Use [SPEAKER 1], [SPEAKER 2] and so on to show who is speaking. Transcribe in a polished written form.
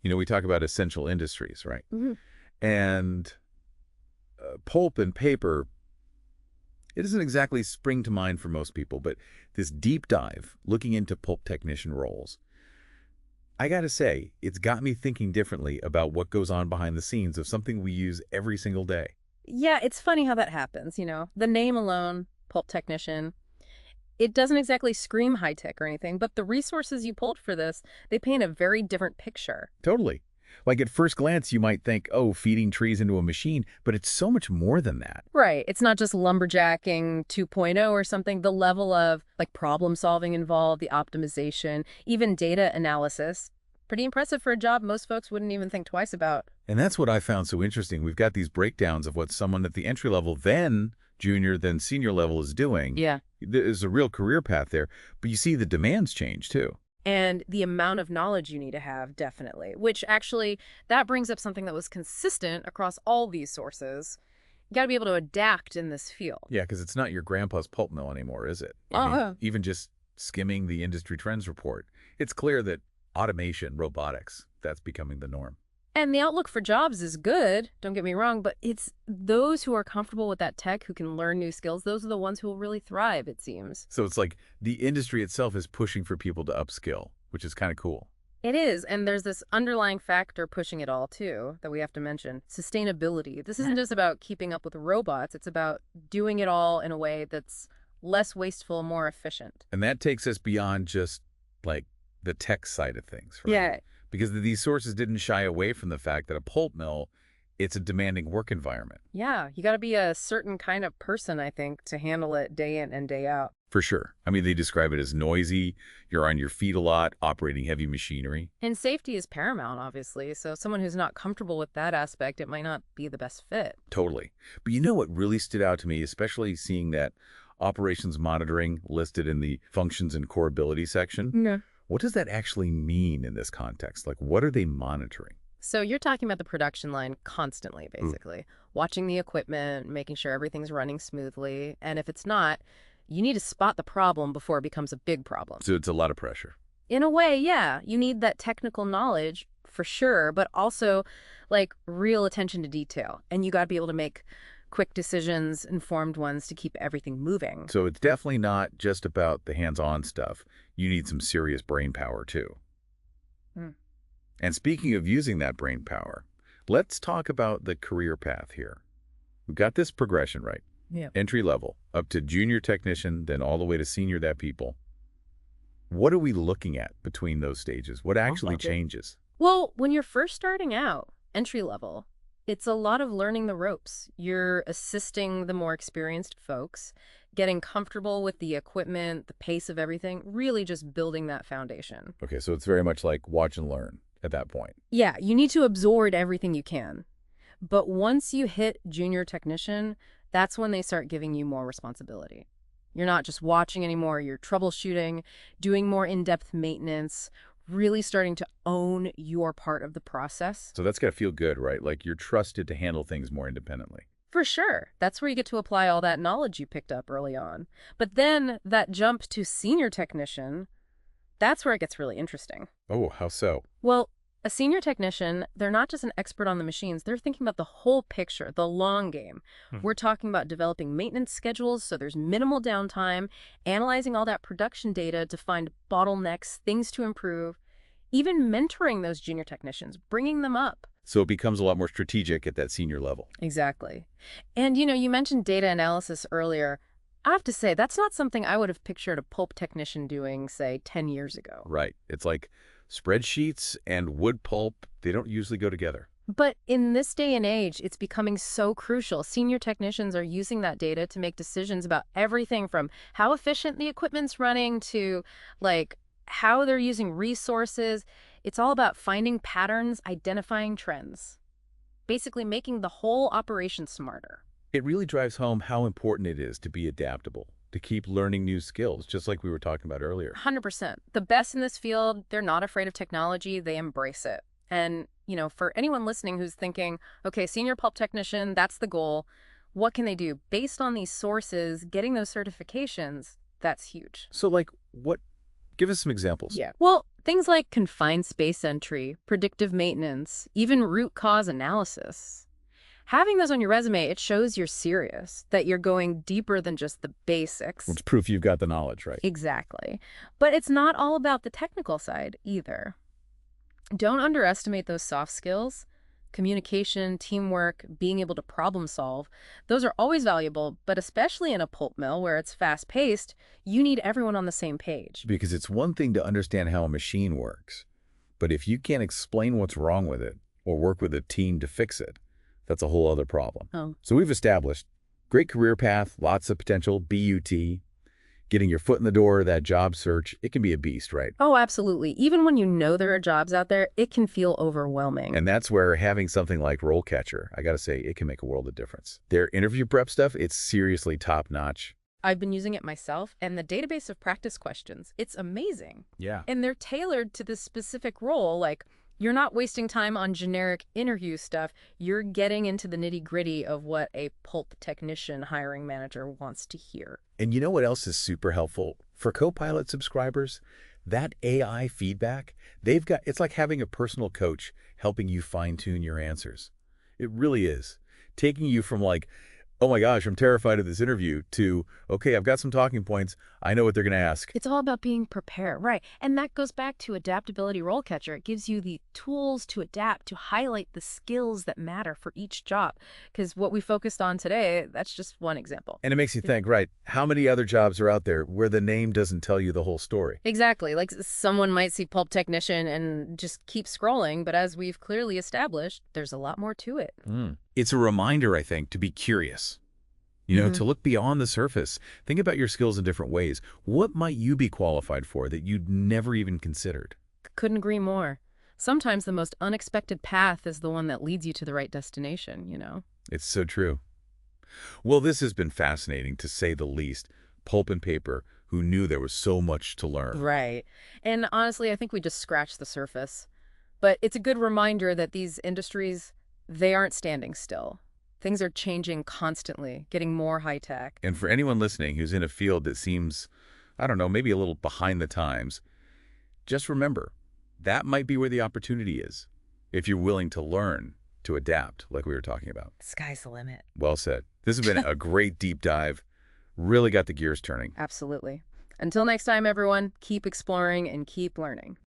[SPEAKER 1] We talk about essential industries, right?
[SPEAKER 2] Hmm.
[SPEAKER 1] And pulp and paper, it doesn't exactly spring to mind for most people, but this deep dive looking into pulp technician roles, I gotta say, it's got me thinking differently about what goes on behind the scenes of something we use every single day.
[SPEAKER 2] Yeah, it's funny how that happens, The name alone, Pulp Technician, it doesn't exactly scream high tech or anything, but the resources you pulled for this, they paint a very different picture.
[SPEAKER 1] Totally. Like at first glance, you might think, oh, feeding trees into a machine, but it's so much more than that.
[SPEAKER 2] Right. It's not just lumberjacking 2.0 or something. The level of problem solving involved, the optimization, even data analysis. Pretty impressive for a job most folks wouldn't even think twice about.
[SPEAKER 1] And that's what I found so interesting. We've got these breakdowns of what someone at the entry level, then junior, then senior level is doing.
[SPEAKER 2] Yeah.
[SPEAKER 1] There's a real career path there, but you see the demands change too.
[SPEAKER 2] And the amount of knowledge you need to have, definitely. Which actually, that brings up something that was consistent across all these sources. You got to be able to adapt in this field.
[SPEAKER 1] Yeah, because it's not your grandpa's pulp mill anymore, is it? Even just skimming the industry trends report, it's clear that automation, robotics, that's becoming the norm.
[SPEAKER 2] And the outlook for jobs is good, don't get me wrong, but it's those who are comfortable with that tech, who can learn new skills, those are the ones who will really thrive, it seems.
[SPEAKER 1] So it's like the industry itself is pushing for people to upskill, which is kind of cool.
[SPEAKER 2] It is, and there's this underlying factor pushing it all, too, that we have to mention. Sustainability. This isn't just about keeping up with robots, it's about doing it all in a way that's less wasteful, more efficient.
[SPEAKER 1] And that takes us beyond just like the tech side of things, right?
[SPEAKER 2] Yeah.
[SPEAKER 1] Because these sources didn't shy away from the fact that a pulp mill, it's a demanding work environment.
[SPEAKER 2] Yeah, you got to be a certain kind of person, I think, to handle it day in and day out.
[SPEAKER 1] For sure. I mean, they describe it as noisy, you're on your feet a lot, operating heavy machinery.
[SPEAKER 2] And safety is paramount, obviously, so someone who's not comfortable with that aspect, it might not be the best fit.
[SPEAKER 1] Totally. But you know what really stood out to me, especially seeing that operations monitoring listed in the functions and core ability section?
[SPEAKER 2] Yeah.
[SPEAKER 1] What does that actually mean in this context? Like, what are they monitoring?
[SPEAKER 2] So you're talking about the production line constantly, basically. Watching the equipment, making sure everything's running smoothly. And if it's not, you need to spot the problem before it becomes a big problem.
[SPEAKER 1] So it's a lot of pressure.
[SPEAKER 2] In a way, yeah. You need that technical knowledge for sure, but also real attention to detail. And you got to be able to make quick decisions, informed ones to keep everything moving.
[SPEAKER 1] So it's definitely not just about the hands-on stuff. You need some serious brain power too.
[SPEAKER 2] Hmm.
[SPEAKER 1] And speaking of using that brain power, let's talk about the career path here. We've got this progression, right?
[SPEAKER 2] Yeah.
[SPEAKER 1] Entry level, up to junior technician, then all the way to senior that people. What are we looking at between those stages? What actually changes?
[SPEAKER 2] Well, when you're first starting out, entry level, it's a lot of learning the ropes. You're assisting the more experienced folks, getting comfortable with the equipment, the pace of everything, really just building that foundation.
[SPEAKER 1] Okay, so it's very much like watch and learn at that point.
[SPEAKER 2] Yeah, you need to absorb everything you can. But once you hit junior technician, that's when they start giving you more responsibility. You're not just watching anymore, you're troubleshooting, doing more in-depth maintenance, really starting to own your part of the process.
[SPEAKER 1] So that's got to feel good, right? Like you're trusted to handle things more independently.
[SPEAKER 2] For sure. That's where you get to apply all that knowledge you picked up early on. But then that jump to senior technician, that's where it gets really interesting.
[SPEAKER 1] Oh, how so?
[SPEAKER 2] Well, a senior technician, they're not just an expert on the machines, they're thinking about the whole picture, the long game. We're talking about developing maintenance schedules so there's minimal downtime, analyzing all that production data to find bottlenecks, things to improve, even mentoring those junior technicians, bringing them up.
[SPEAKER 1] So it becomes a lot more strategic at that senior level.
[SPEAKER 2] Exactly. And you mentioned data analysis earlier. I have to say, that's not something I would have pictured a pulp technician doing, say, 10 years ago.
[SPEAKER 1] Right. It's like spreadsheets and wood pulp, they don't usually go together.
[SPEAKER 2] But in this day and age, it's becoming so crucial. Senior technicians are using that data to make decisions about everything from how efficient the equipment's running to, how they're using resources. It's all about finding patterns, identifying trends, basically making the whole operation smarter.
[SPEAKER 1] It really drives home how important it is to be adaptable, to keep learning new skills, just like we were talking about earlier.
[SPEAKER 2] 100%. The best in this field, they're not afraid of technology, they embrace it. And, for anyone listening who's thinking, okay, senior pulp technician, that's the goal, what can they do? Based on these sources, getting those certifications, that's huge.
[SPEAKER 1] So what? Give us some examples.
[SPEAKER 2] Yeah. Well, Things like confined space entry, predictive maintenance, even root cause analysis. Having those on your resume, it shows you're serious, that you're going deeper than just the basics.
[SPEAKER 1] It's proof you've got the knowledge, right?
[SPEAKER 2] Exactly. But it's not all about the technical side either. Don't underestimate those soft skills. Communication, teamwork, being able to problem solve. Those are always valuable, but especially in a pulp mill where it's fast-paced, you need everyone on the same page.
[SPEAKER 1] Because it's one thing to understand how a machine works, but if you can't explain what's wrong with it or work with a team to fix it, that's a whole other problem.
[SPEAKER 2] Oh.
[SPEAKER 1] So we've established great career path, lots of potential, BUT, getting your foot in the door, that job search, it can be a beast, right?
[SPEAKER 2] Oh, absolutely. Even when you know there are jobs out there, it can feel overwhelming.
[SPEAKER 1] And that's where having something like RoleCatcher, I got to say, it can make a world of difference. Their interview prep stuff, it's seriously top-notch.
[SPEAKER 2] I've been using it myself, and the database of practice questions, it's amazing.
[SPEAKER 1] Yeah.
[SPEAKER 2] And they're tailored to this specific role, like you're not wasting time on generic interview stuff. You're getting into the nitty-gritty of what a pulp technician hiring manager wants to hear.
[SPEAKER 1] And you know what else is super helpful? For Copilot subscribers, that AI feedback, it's like having a personal coach helping you fine-tune your answers. It really is. Taking you from like, oh my gosh, I'm terrified of this interview, to, okay, I've got some talking points. I know what they're going to ask.
[SPEAKER 2] It's all about being prepared, right? And that goes back to adaptability role catcher. It gives you the tools to adapt, to highlight the skills that matter for each job. Because what we focused on today, that's just one example.
[SPEAKER 1] And it makes you think, right, how many other jobs are out there where the name doesn't tell you the whole story?
[SPEAKER 2] Exactly. Like someone might see Pulp Technician and just keep scrolling, but as we've clearly established, there's a lot more to it.
[SPEAKER 1] It's a reminder, I think, to be curious. To look beyond the surface. Think about your skills in different ways. What might you be qualified for that you'd never even considered?
[SPEAKER 2] Couldn't agree more. Sometimes the most unexpected path is the one that leads you to the right destination.
[SPEAKER 1] It's so true. Well, this has been fascinating, to say the least. Pulp and paper, who knew there was so much to learn.
[SPEAKER 2] Right. And honestly, I think we just scratched the surface. But it's a good reminder that these industries, they aren't standing still. Things are changing constantly, getting more high-tech.
[SPEAKER 1] And for anyone listening who's in a field that seems, I don't know, maybe a little behind the times, just remember, that might be where the opportunity is, if you're willing to learn, to adapt, like we were talking about.
[SPEAKER 2] Sky's the limit.
[SPEAKER 1] Well said. This has been a great deep dive. Really got the gears turning.
[SPEAKER 2] Absolutely. Until next time, everyone, keep exploring and keep learning.